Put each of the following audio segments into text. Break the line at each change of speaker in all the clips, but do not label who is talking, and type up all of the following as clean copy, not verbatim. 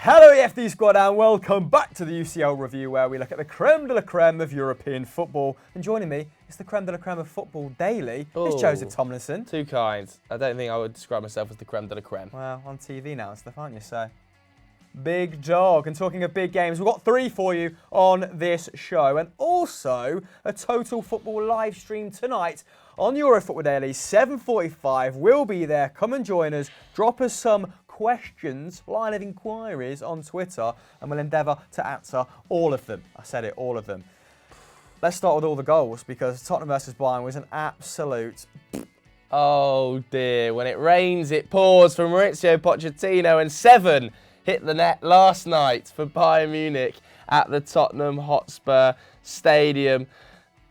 Hello EFD squad and welcome back to the UCL review where we look at the creme de la creme of European football. And joining me is the creme de la creme of Football Daily. It's Joseph Tomlinson.
Too kind. I don't think I would describe myself as the creme de la creme.
Well, on TV now and stuff, aren't you? So, big dog. And talking of big games, we've got 3 for you on this show. And also a Total Football live stream tonight on Football Daily, 7:45. We'll be there. Come and join us. Drop us some questions, line of inquiries on Twitter, and we'll endeavour to answer all of them. I said it, all of them. Let's start with all the goals, because Tottenham versus Bayern was an absolute...
Oh dear, when it rains it pours from Maurizio Pochettino, and 7 hit the net last night for Bayern Munich at the Tottenham Hotspur Stadium.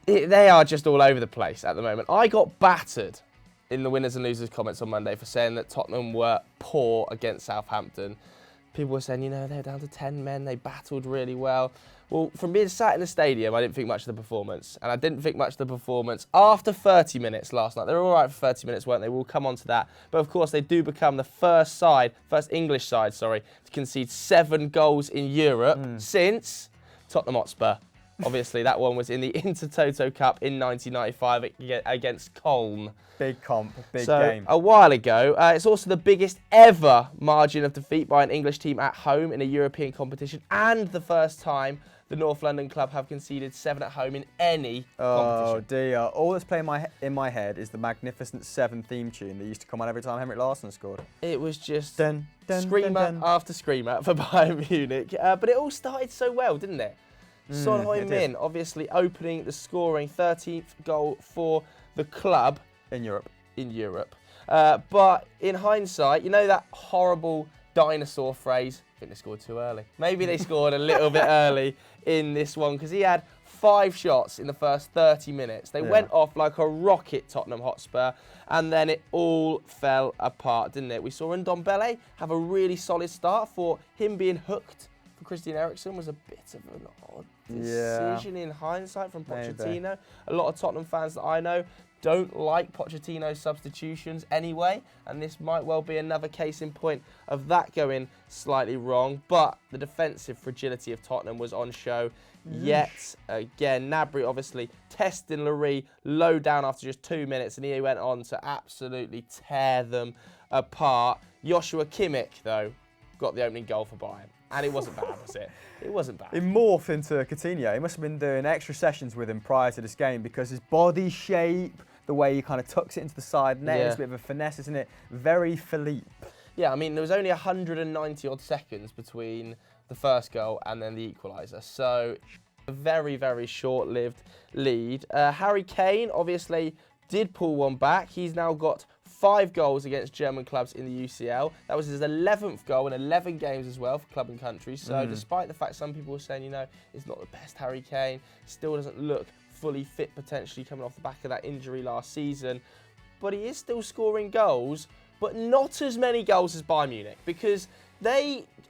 They are just all over the place at the moment. I got battered in the winners and losers comments on Monday for saying that Tottenham were poor against Southampton. People were saying, they were down to 10 men, they battled really well. Well, from being sat in the stadium, I didn't think much of the performance. And I didn't think much of the performance after 30 minutes last night. They were all right for 30 minutes, weren't they? We'll come on to that. But of course, they do become the first English side, to concede 7 goals in Europe since Tottenham Hotspur. Obviously, that one was in the Intertoto Cup in 1995 against Colm.
Big comp, big game.
A while ago. It's also the biggest ever margin of defeat by an English team at home in a European competition, and the first time the North London club have conceded 7 at home in any competition.
Oh dear. All that's playing in my head is the Magnificent 7 theme tune that used to come on every time Henrik Larsson scored.
It was just
screamer
after screamer for Bayern Munich. But it all started so well, didn't it? Son Heung-min obviously opening the scoring, 13th goal for the club.
In Europe.
But in hindsight, that horrible dinosaur phrase, I think they scored too early. Maybe they scored a little bit early in this one, because he had 5 shots in the first 30 minutes. They went off like a rocket, Tottenham Hotspur, and then it all fell apart, didn't it? We saw Ndombele have a really solid start. For him being hooked for Christian Eriksen was a bit of an odd decision in hindsight from Pochettino. Maybe. A lot of Tottenham fans that I know don't like Pochettino's substitutions anyway, and this might well be another case in point of that going slightly wrong. But the defensive fragility of Tottenham was on show yet again. Gnabry obviously testing Lloris low down after just 2 minutes, and he went on to absolutely tear them apart. Joshua Kimmich, though, got the opening goal for Bayern. And it wasn't bad, was it? It wasn't bad.
He morphed into Coutinho. He must have been doing extra sessions with him prior to this game, because his body shape, the way he kind of tucks it into the side net, it's a bit of a finesse, isn't it? Very Philippe.
Yeah, I mean, there was only 190 odd seconds between the first goal and then the equaliser. So a very, very short-lived lead. Harry Kane obviously did pull one back. He's now got 5 goals against German clubs in the UCL. That was his 11th goal in 11 games as well for club and country. So despite the fact some people were saying, it's not the best Harry Kane, still doesn't look fully fit potentially coming off the back of that injury last season. But he is still scoring goals, but not as many goals as Bayern Munich, because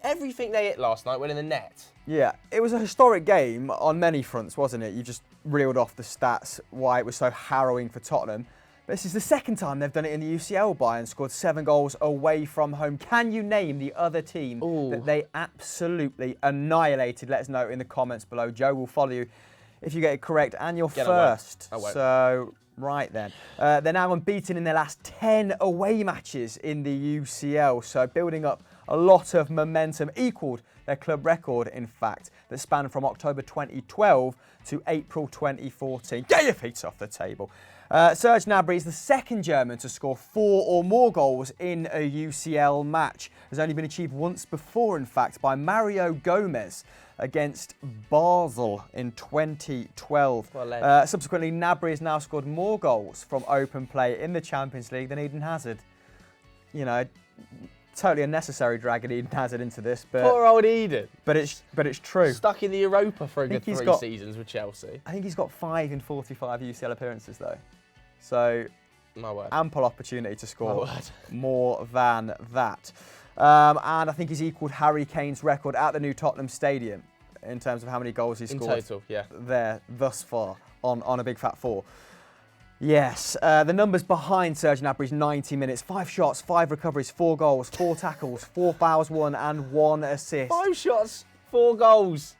everything they hit last night went in the net.
Yeah, it was a historic game on many fronts, wasn't it? You just reeled off the stats, why it was so harrowing for Tottenham. This is the second time they've done it in the UCL. Bayern scored 7 goals away from home. Can you name the other team that they absolutely annihilated? Let us know in the comments below. Joe will follow you if you get it correct, and you're first.
I won't.
So, right then. They're now unbeaten in their last 10 away matches in the UCL. So, building up a lot of momentum. Equalled their club record, in fact, that spanned from October 2012 to April 2014. Get your feet off the table. Serge Gnabry is the second German to score 4 or more goals in a UCL match. Has only been achieved once before, in fact, by Mario Gomez against Basel in 2012. Subsequently, Gnabry has now scored more goals from open play in the Champions League than Eden Hazard. Totally unnecessary dragging Eden Hazard into this, but
poor old Eden.
But it's true.
Stuck in the Europa for a good 3 seasons with Chelsea.
I think he's got 5 in 45 UCL appearances though, so
my word,
ample opportunity to score more than that. And I think he's equalled Harry Kane's record at the new Tottenham Stadium in terms of how many goals he's scored
in total. Yeah,
there thus far on a big fat 4. Yes, the numbers behind Serge Gnabry's 90 minutes. 5 shots, 5 recoveries, 4 goals, 4 tackles, 4 fouls won and 1 assist.
5 shots, 4 goals.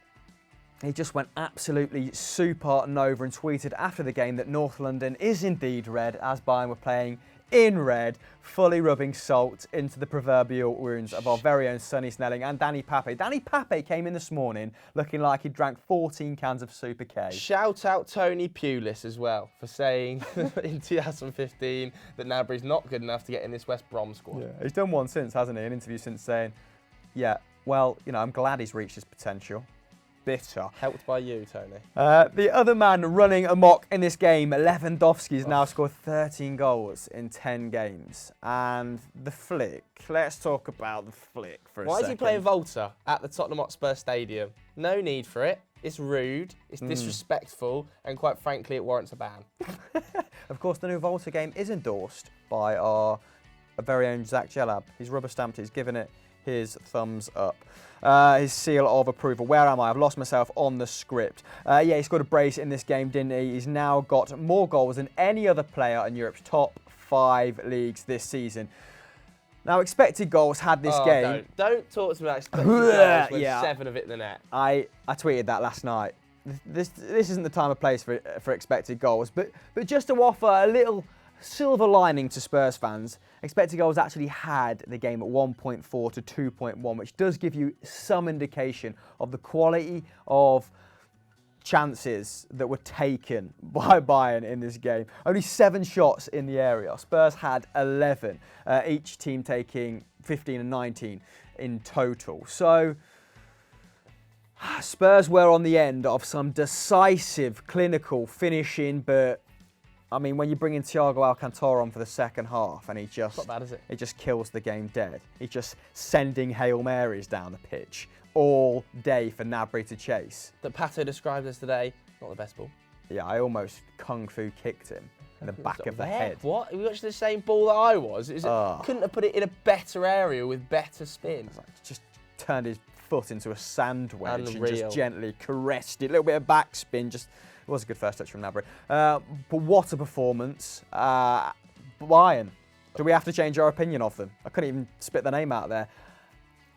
He just went absolutely supernova and tweeted after the game that North London is indeed red, as Bayern were playing in red, fully rubbing salt into the proverbial wounds of our very own Sonny Snelling and Danny Pape. Danny Pape came in this morning looking like he drank 14 cans of Super K.
Shout out Tony Pulis as well for saying in 2015 that Gnabry's not good enough to get in this West Brom squad.
Yeah, he's done one since, hasn't he? An interview since saying, yeah, well, you know, I'm glad he's reached his potential. Bitter.
Helped by you, Tony.
The other man running amok in this game, Lewandowski's now scored 13 goals in 10 games. And the flick, let's talk about the flick for a second.
Why is he playing Volta at the Tottenham Hotspur Stadium? No need for it. It's rude, it's disrespectful, and quite frankly, it warrants a ban.
Of course, the new Volta game is endorsed by our very own Zach Jellab. He's rubber stamped it, he's given it his thumbs up. His seal of approval. Where am I? I've lost myself on the script. Yeah, he scored a brace in this game, didn't he? He's now got more goals than any other player in Europe's top 5 leagues this season. Now, expected goals had this game.
Don't talk to me about expected goals with 7 of it in the net.
I tweeted that last night. This isn't the time or place for expected goals, but just to offer a little silver lining to Spurs fans, expected goals actually had the game at 1.4 to 2.1, which does give you some indication of the quality of chances that were taken by Bayern in this game. Only 7 shots in the area. Spurs had 11, each team taking 15 and 19 in total. So Spurs were on the end of some decisive, clinical finishing, but I mean, when you bring in Thiago Alcantara on for the second half and he just,
not bad, is it?
He just kills the game dead. He's just sending Hail Marys down the pitch all day for Gnabry to chase.
That Pato described as today, not the best ball.
Yeah, I almost kung fu kicked him in the back of the head.
What? You watched the same ball that I was? Couldn't have put it in a better area with better spin.
Just turned his foot into a sand wedge and just
Unreal.
gently caressed it. A little bit of backspin, just... It was a good first touch from Gnabry. But what a performance. Bayern, do we have to change our opinion of them? I couldn't even spit the name out there.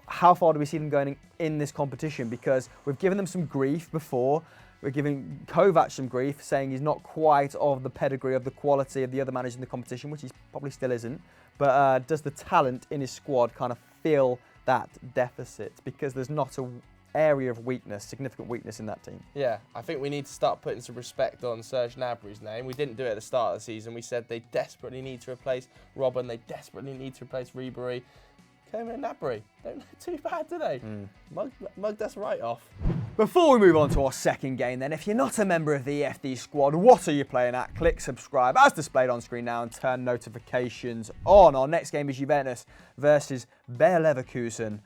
How far do we see them going in this competition? Because we've given them some grief before. We're giving Kovac some grief, saying he's not quite of the pedigree, of the quality of the other managers in the competition, which he probably still isn't. But does the talent in his squad kind of fill that deficit? Because there's not a area of weakness, significant weakness in that team.
Yeah, I think we need to start putting some respect on Serge Gnabry's name. We didn't do it at the start of the season. We said they desperately need to replace Robben, they desperately need to replace Ribery. Came in Gnabry. Don't look too bad, do they? Mugged us right off.
Before we move on to our second game then, if you're not a member of the EFD squad, what are you playing at? Click subscribe as displayed on screen now and turn notifications on. Our next game is Juventus versus Bayer Leverkusen.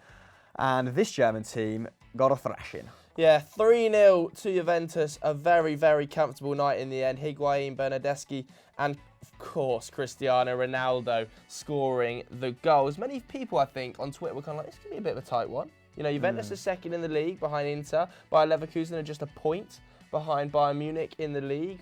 And this German team got a thrashing.
Yeah, 3-0 to Juventus. A very, very comfortable night in the end. Higuain, Bernardeschi, and of course Cristiano Ronaldo scoring the goals. Many people, I think, on Twitter were kind of like, this could be a bit of a tight one. You know, Juventus is second in the league behind Inter. Bayer Leverkusen are just a point behind Bayern Munich in the league.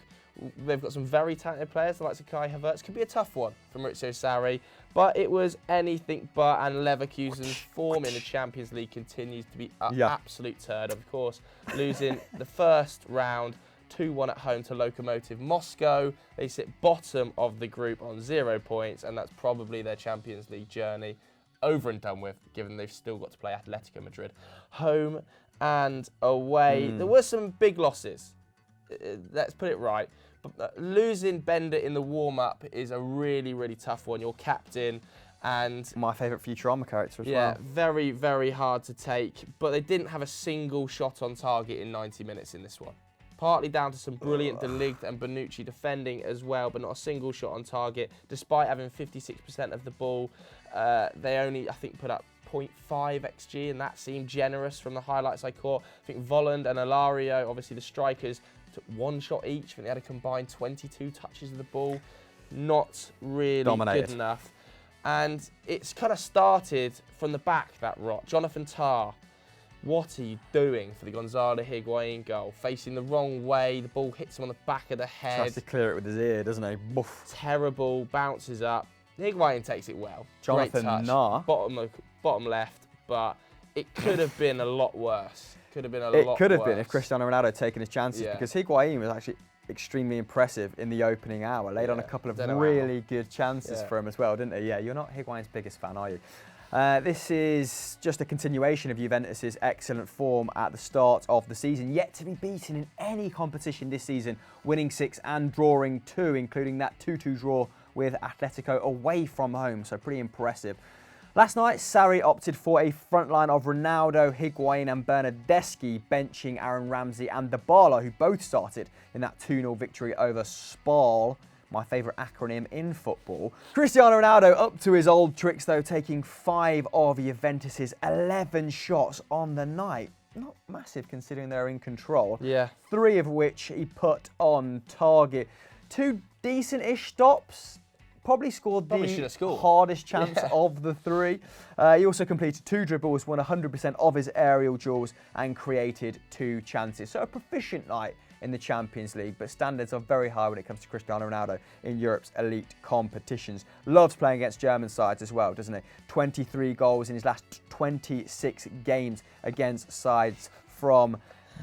They've got some very talented players, the likes of Kai Havertz. Could be a tough one for Maurizio Sarri, but it was anything but, and Leverkusen's form in the Champions League continues to be an absolute turd. Of course, losing the first round 2-1 at home to Lokomotiv Moscow. They sit bottom of the group on 0 points, and that's probably their Champions League journey over and done with, given they've still got to play Atletico Madrid home and away. There were some big losses. Let's put it right. But losing Bender in the warm-up is a really, really tough one. Your captain and...
My favourite Futurama character as well.
Yeah, very, very hard to take. But they didn't have a single shot on target in 90 minutes in this one. Partly down to some brilliant De Ligt and Bonucci defending as well, but not a single shot on target. Despite having 56% of the ball, they only, I think, put up 0.5 XG, and that seemed generous from the highlights I caught. I think Volland and Alario, obviously the strikers, took 1 shot each. I think they had a combined 22 touches of the ball. Not really good enough. And it's kind of started from the back, that rot. Jonathan Tah, What are you doing for the Gonzalo Higuain goal? Facing the wrong way, the ball hits him on the back of the head.
Tries to clear it with his ear, doesn't he? Boof.
Terrible, bounces up. Higuain takes it well.
Jonathan
Great touch.
Nah.
Bottom left, but it could have been a lot worse. Could have been a lot worse.
It could have been if Cristiano Ronaldo had taken his chances,
Yeah.
because Higuain was actually extremely impressive in the opening hour. Laid on a couple of
Don't know
really good chances
Yeah.
for him as well, didn't he? Yeah, you're not Higuain's biggest fan, are you? This is just a continuation of Juventus' excellent form at the start of the season, yet to be beaten in any competition this season, winning 6 and drawing 2, including that 2-2 draw with Atletico away from home, so pretty impressive. Last night, Sarri opted for a front line of Ronaldo, Higuain and Bernardeschi, benching Aaron Ramsey and Dybala, who both started in that 2-0 victory over Spal, my favourite acronym in football. Cristiano Ronaldo up to his old tricks though, taking 5 of Juventus' 11 shots on the night. Not massive considering they're in control.
Yeah.
3 of which he put on target. 2 decent-ish stops. Probably scored the hardest chance of the 3. He also completed 2 dribbles, won 100% of his aerial duels and created 2 chances. So a proficient night in the Champions League, but standards are very high when it comes to Cristiano Ronaldo in Europe's elite competitions. Loves playing against German sides as well, doesn't he? 23 goals in his last 26 games against sides from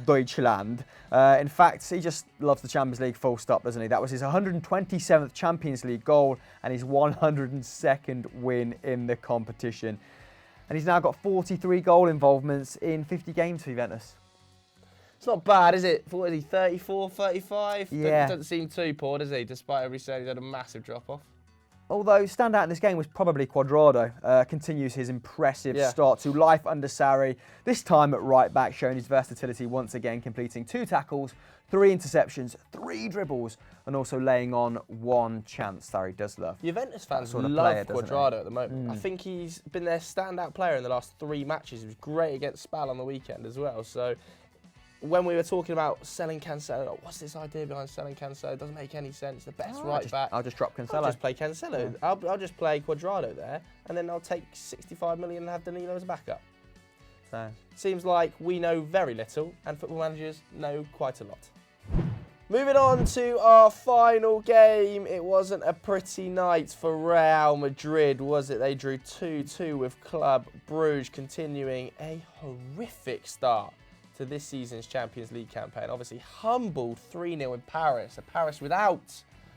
Deutschland. In fact, he just loves the Champions League full stop, doesn't he? That was his 127th Champions League goal and his 102nd win in the competition. And he's now got 43 goal involvements in 50 games for Juventus.
It's not bad, is it? What is he, 34, 35?
Yeah.
Doesn't seem too poor, does he? Despite every saying he's had a massive drop-off.
Although standout in this game was probably Cuadrado. Continues his impressive start to life under Sarri. This time at right back, showing his versatility once again, completing 2 tackles, 3 interceptions, 3 dribbles, and also laying on 1 chance. Sarri does love.
Juventus fans
sort of
love
player, doesn't
Cuadrado at the moment. I think he's been their standout player in the last 3 matches. He was great against Spal on the weekend as well. So when we were talking about selling Cancelo, like, what's this idea behind selling Cancelo? It doesn't make any sense. The best back.
I'll just drop Cancelo.
I'll just play Cancelo. I'll just play Cuadrado there, and then I'll take 65 million and have Danilo as a backup.
So
Seems like we know very little, and football managers know quite a lot. Moving on to our final game. It wasn't a pretty night for Real Madrid, was it? They drew 2-2 with Club Brugge, continuing a horrific start to this season's Champions League campaign. Obviously humbled 3-0 in Paris. A Paris without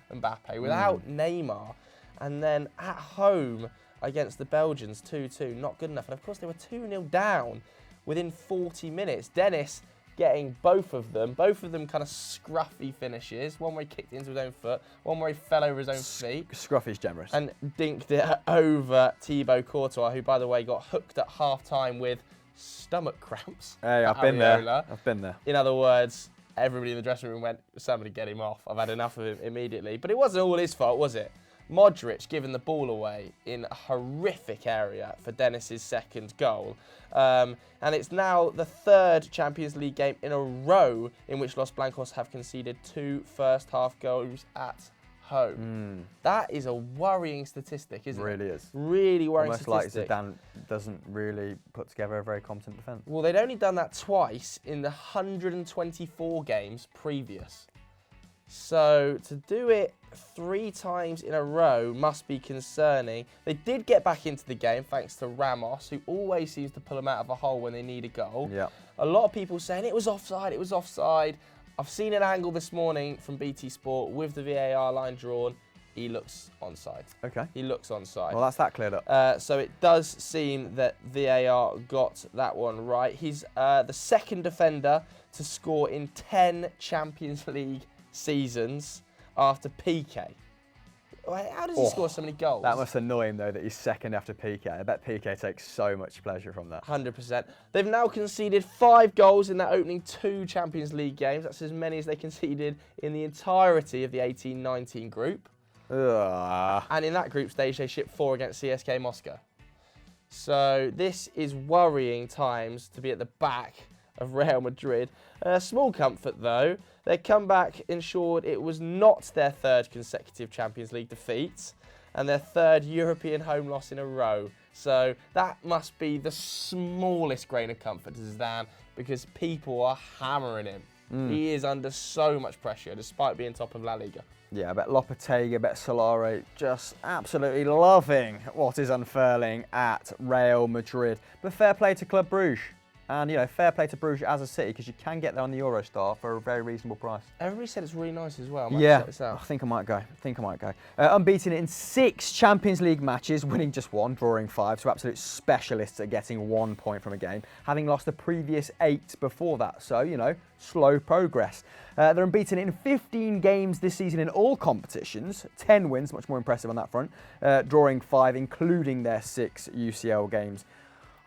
Mbappe, without Neymar. And then at home against the Belgians, 2-2. Not good enough. And of course they were 2-0 down within 40 minutes. Dennis getting both of them kind of scruffy finishes. One where he kicked it into his own foot, one where he fell over his own feet.
Scruffy's generous.
And dinked it over Thibaut Courtois, who, by the way, got hooked at half-time with stomach cramps.
Hey, I've been there. I've been there.
In other words, everybody in the dressing room went, somebody get him off. I've had enough of him immediately. But it wasn't all his fault, was it? Modric giving the ball away in a horrific area for Dennis's second goal. And it's now the 3rd Champions League game in a row in which Los Blancos have conceded 2 first-half goals at home. That is a worrying statistic, isn't it?
It really is.
Really worrying
Almost
statistic.
like Zidane doesn't really put together a very competent defence.
Well, they'd only done that twice in the 124 games previous. So to do it 3 times in a row must be concerning. They did get back into the game thanks to Ramos, who always seems to pull them out of a hole when they need a goal.
Yeah.
A lot of people saying it was offside, it was offside. I've seen an angle this morning from BT Sport with the VAR line drawn. He looks onside.
Okay.
He looks onside.
Well, that's that cleared up.
So it does seem that VAR got that one right. He's the 2nd defender to score in 10 Champions League seasons after Piqué. How does he score so many goals?
That must annoy him, though, that he's 2nd after Piqué. I bet Piqué takes so much pleasure from that.
100%. They've now conceded 5 goals in that opening 2 Champions League games. That's as many as they conceded in the entirety of the 18-19 group.
Ugh.
And in that group stage, they shipped 4 against CSK Moscow. So this is worrying times to be at the back of Real Madrid. Small comfort, though. Their comeback ensured it was not their 3rd consecutive Champions League defeat and their 3rd European home loss in a row. So that must be the smallest grain of comfort to Zidane, because people are hammering him. He is under so much pressure despite being top of La Liga.
Yeah, I bet Lopetegui, I bet Solari just absolutely loving what is unfurling at Real Madrid. But fair play to Club Brugge. And, you know, fair play to Bruges as a city, because you can get there on the Eurostar for a very reasonable price.
Everybody said it's really nice as well. I might check this out.
I think I might go. Unbeaten in 6 Champions League matches, winning just 1, drawing 5. So absolute specialists at getting 1 point from a game, having lost the previous 8 before that. So, you know, slow progress. They're unbeaten in 15 games this season in all competitions. 10 wins, much more impressive on that front. Drawing 5, including their 6 UCL games.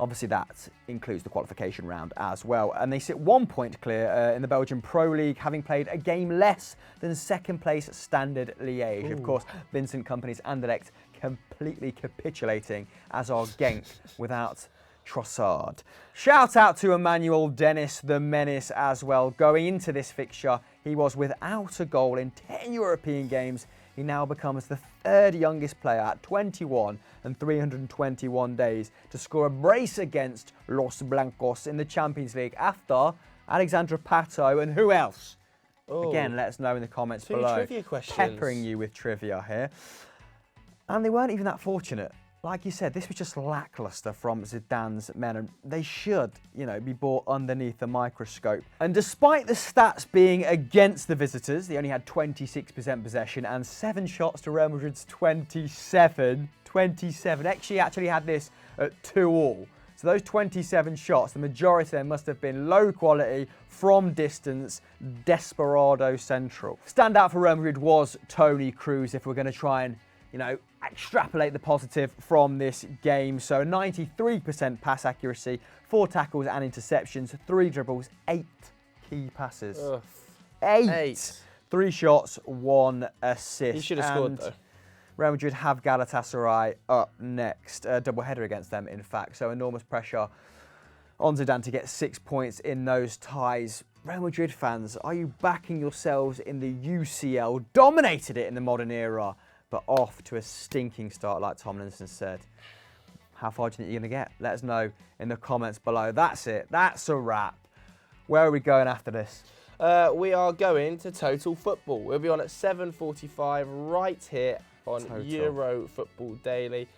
Obviously, that includes the qualification round as well. And they sit 1 point clear in the Belgian Pro League, having played a game less than second place Standard Liège. Of course, Vincent Kompany's Anderlecht completely capitulating, as are Genk without Trossard. Shout out to Emmanuel Dennis, the menace, as well. Going into this fixture, he was without a goal in 10 European games. He now becomes the 3rd youngest player at 21 and 321 days to score a brace against Los Blancos in the Champions League after Alexandra Pato and who else? Again, let us know in the comments below.
Trivia questions.
Peppering you with trivia here. And they weren't even that fortunate. Like you said, this was just lacklustre from Zidane's men, and they should, you know, be brought underneath the microscope. And despite the stats being against the visitors, they only had 26% possession and 7 shots to Real Madrid's 27. Actually had this at 2-2. So those 27 shots, the majority of them must have been low quality, from distance, desperado central. Standout for Real Madrid was Toni Kroos, if we're going to try and, you know, extrapolate the positive from this game. So 93% pass accuracy, 4 tackles and interceptions, 3 dribbles, 8 key passes. 8. 3 shots, 1 assist.
He should have scored though.
Real Madrid have Galatasaray up next, a double header against them in fact. So enormous pressure on Zidane to get 6 points in those ties. Real Madrid fans, are you backing yourselves in the UCL? Dominated it in the modern era, but off to a stinking start, like Tomlinson said. How far do you think you're going to get? Let us know in the comments below. That's it. That's a wrap. Where are we going after this?
We are going to Total Football. We'll be on at 7:45 right here on Euro Football Daily,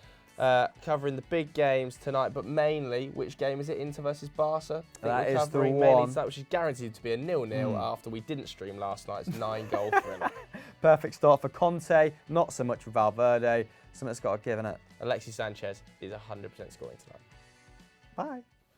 covering the big games tonight, but mainly, which game is it? Inter versus Barca?
That is the one.
Mainly that, which is guaranteed to be a 0-0 after we didn't stream last night's 9-goal thriller.
Perfect start for Conte, not so much for Valverde. Something's got to give, innit?
Alexis Sanchez is 100% scoring tonight.
Bye.